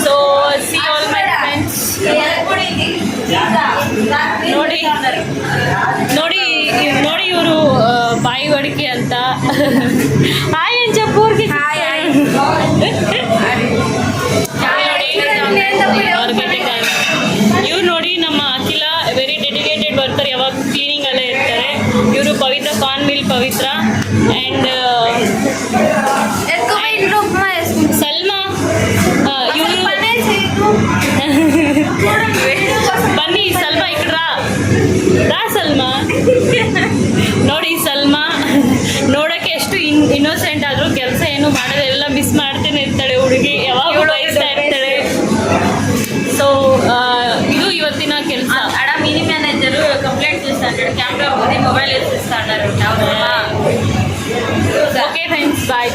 So C all my friends. ನೋಡಿ ನೋಡಿ ನೋಡಿ ಇವರು ಬಾಯಿ ಅಡಿಕೆ ಅಂತ. ಹಾಯ್ ಅಂಚ ಪೂರ್ಗಿ ಇವ್ರು ನೋಡಿ ನಮ್ಮ ಅಖಿಲ ವೆರಿ ಡೆಡಿಕೇಟೆಡ್ ವರ್ಕರ್, ಯಾವಾಗ ಕ್ಲೀನಿಂಗ್ ಅಲ್ಲೇ ಇರ್ತಾರೆ. ಇವರು ಪವಿತ್ರ ಕಾರ್ನ್ಮಿಲ್ ಪವಿತ್ರ ಆ್ಯಂಡ್ ಸಲ್ಮಾ. ಇವರು ಬನ್ನಿ ಸಲ್ಮಾ ಈ ಕಡೆ ರಾ ಸಲ್ಮಾ. ನೋಡಿ ಸಲ್ಮಾ ನೋಡೋಕ್ಕೆ ಎಷ್ಟು ಇನ್ನೋಸೆಂಟ್ ಆದರೂ ಕೆಲಸ ಏನು ಮಾಡೋದೆಲ್ಲ ಮಿಸ್ ಮಾಡ್ತೇನೆ ಇರ್ತಾಳೆ ಹುಡುಗಿ, ಯಾವಾಗ ಬಯಸ್ತಾ ಇರ್ತಾಳೆ. ಸೊ ಇದು ಇವತ್ತಿನ ಕೆಲಸ. ಅಡ ಮಿನಿ ಮ್ಯಾನೇಜರು ಕಂಪ್ಲೇಂಟ್ చేస్తాడు, కెమెరా ఉంది, మొబైల్ వేసిస్తాడు. Okay friends, bye.